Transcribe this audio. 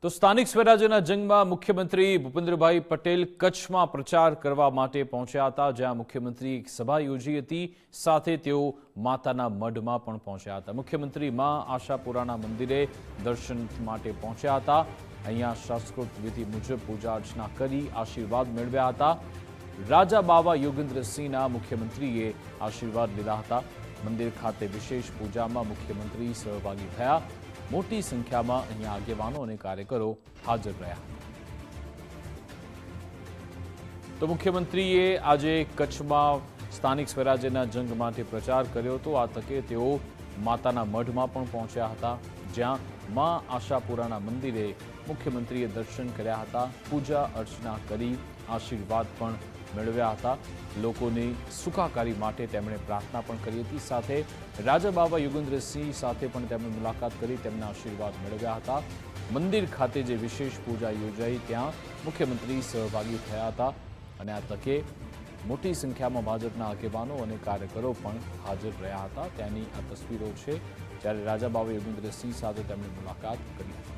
તો સ્થાનિક સ્વરાજ્યના જંગમાં મુખ્યમંત્રી ભૂપેન્દ્રભાઈ પટેલ કચ્છમાં પ્રચાર કરવા માટે પહોંચ્યા હતા, જ્યાં મુખ્યમંત્રી એક સભા યોજી હતી. સાથે તેઓ માતાના મઢમાં પણ પહોંચ્યા હતા. મુખ્યમંત્રી માં આશાપુરાના મંદિરે દર્શન માટે પહોંચ્યા હતા. અહીંયા શાસ્ત્રોક્ત વિધિ મુજબ પૂજા અર્ચના કરી આશીર્વાદ મેળવ્યા હતા. રાજા બાવા યોગેન્દ્રસિંહના મુખ્યમંત્રીએ આશીર્વાદ લીધા હતા. મંદિર ખાતે વિશેષ પૂજામાં મુખ્યમંત્રી સહભાગી થયા. મોટી સંખ્યામાં અહીંયા આગેવાનો અને કાર્યકરો હાજર રહ્યા. તો મુખ્યમંત્રીએ આજે કચ્છમાં સ્થાનિક સ્વરાજ્યના જંગ માટે પ્રચાર કર્યો હતો. આ તકે તેઓ માતાના મઢમાં પણ પહોંચ્યા હતા, જ્યાં માં આશાપુરાના મંદિરે મુખ્યમંત્રીએ દર્શન કર્યા હતા. પૂજા અર્ચના કરી આશીર્વાદ પણ મેળવ્યા હતા. લોકોની સુખાકારી માટે તેમણે પ્રાર્થના પણ કરી હતી. સાથે રાજા બાવા યોગેન્દ્રસિંહ સાથે પણ તેમણે મુલાકાત કરી તેમના આશીર્વાદ મેળવ્યા હતા. મંદિર ખાતે જે વિશેષ પૂજા યોજાઈ ત્યાં મુખ્યમંત્રી સહભાગી થયા હતા અને આ તકે મોટી સંખ્યામાં ભાજપના આગેવાનો અને કાર્યકરો પણ હાજર રહ્યા હતા. ત્યાંની આ તસવીરો છે, જ્યારે રાજા બાવા યોગેન્દ્રસિંહ સાથે તેમણે મુલાકાત કરી હતી.